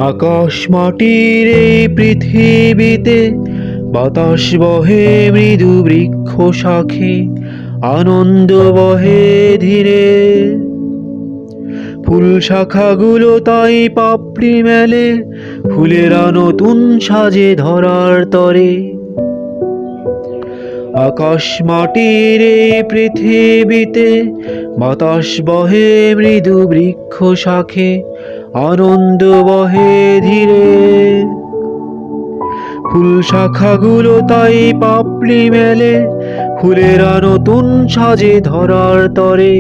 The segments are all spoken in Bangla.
আকাশ মাটির এই পৃথিবীতে বাতাস বহে মৃদু বৃক্ষ শাখে, আনন্দ বহে ধীরে। ফুল শাখাগুলো তাই পাপড়ি মেলে, ফুলেরা নতুন সাজে ধরার তরে। আকাশ মাটির এই পৃথিবীতে বাতাস বহে মৃদু বৃক্ষ শাখে, আনন্দ বহে ধীরে। ফুল শাখাগুলো তাই পাপড়ি মেলে, ফুলেরা নতুন সাজে ধরার তরে।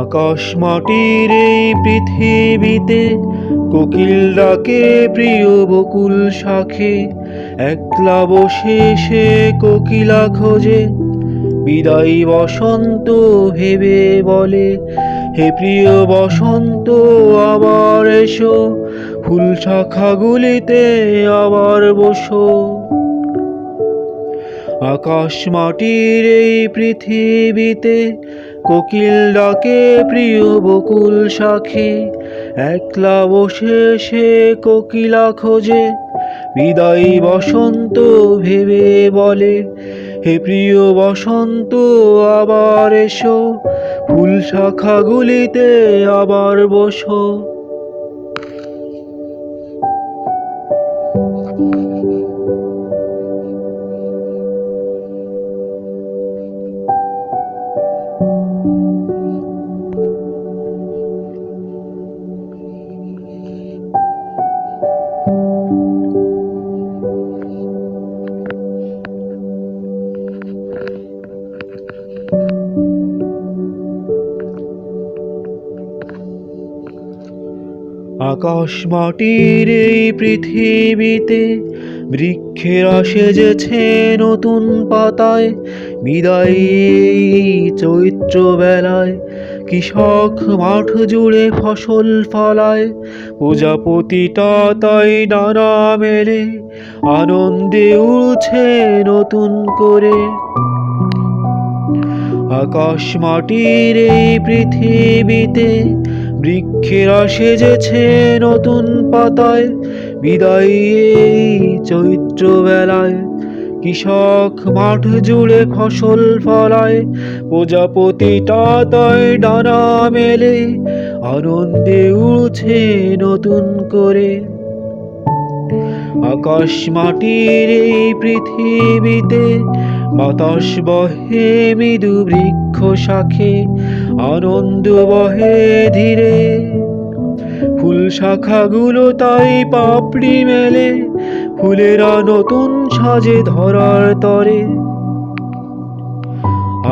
আকাশ মাটির এই পৃথিবীতে কোকিল ডাকে প্রিয় বকুল শাখে, একলা বসে সে কোকিলা খোঁজে। বিদায়ী বসন্ত ভেবে বলে, হে প্রিয় বসন্ত আবার এসো, ফুল শাখাগুলিতে আবার বসো। আকাশ মাটির এই পৃথিবীতে কোকিল ডাকে প্রিয় বকুল শাখে, একলা বসে সে কোকিলা খোঁজে। বিদায়ী বসন্ত ভেবে বলে, হে প্রিয় বসন্ত আবার এসো, ফুল শাখাগুলিতে আবার বসো। আকাশ মাটির এই পৃথিবীতে বৃক্ষেরা সেজেছে নতুন পাতায়। বিদায়ী চৈত্র বেলায় কৃষক মাঠ জুড়ে ফসল ফলায়। প্রজাপতিটা তাই ডানা মেলে, আনন্দে উড়ছে নতুন করে। আকাশ মাটির এই পৃথিবীতে বৃক্ষেরা সেজেছে নতুন পাতায়। বিদায়ী চৈত্র বেলায় কৃষক মাঠ জুড়ে ফসল ফলায়। প্রজাপতিটা তাই ডানা মেলে, আনন্দে উড়ছে নতুন করে। আকাশ মাটির এই পৃথিবীতে বাতাস বহে মৃদু বৃক্ষ শাখে, আনন্দ বহে ধীরে। ফুল শাখাগুলো তাই পাপড়ি মেলে, ফুলেরা নতুন সাজে ধরার তরে।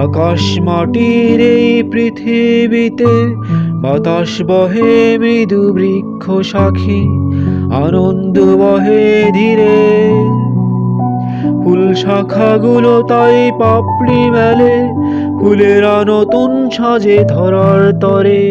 আকাশ মাটির এই পৃথিবীতে বাতাস বহে মৃদু বৃক্ষ শাখে, আনন্দ বহে ধীরে। ফুল শাখাগুলো তাই পাপড়ি মেলে, ফুলেরা নতুন সাজে ধরার তরে।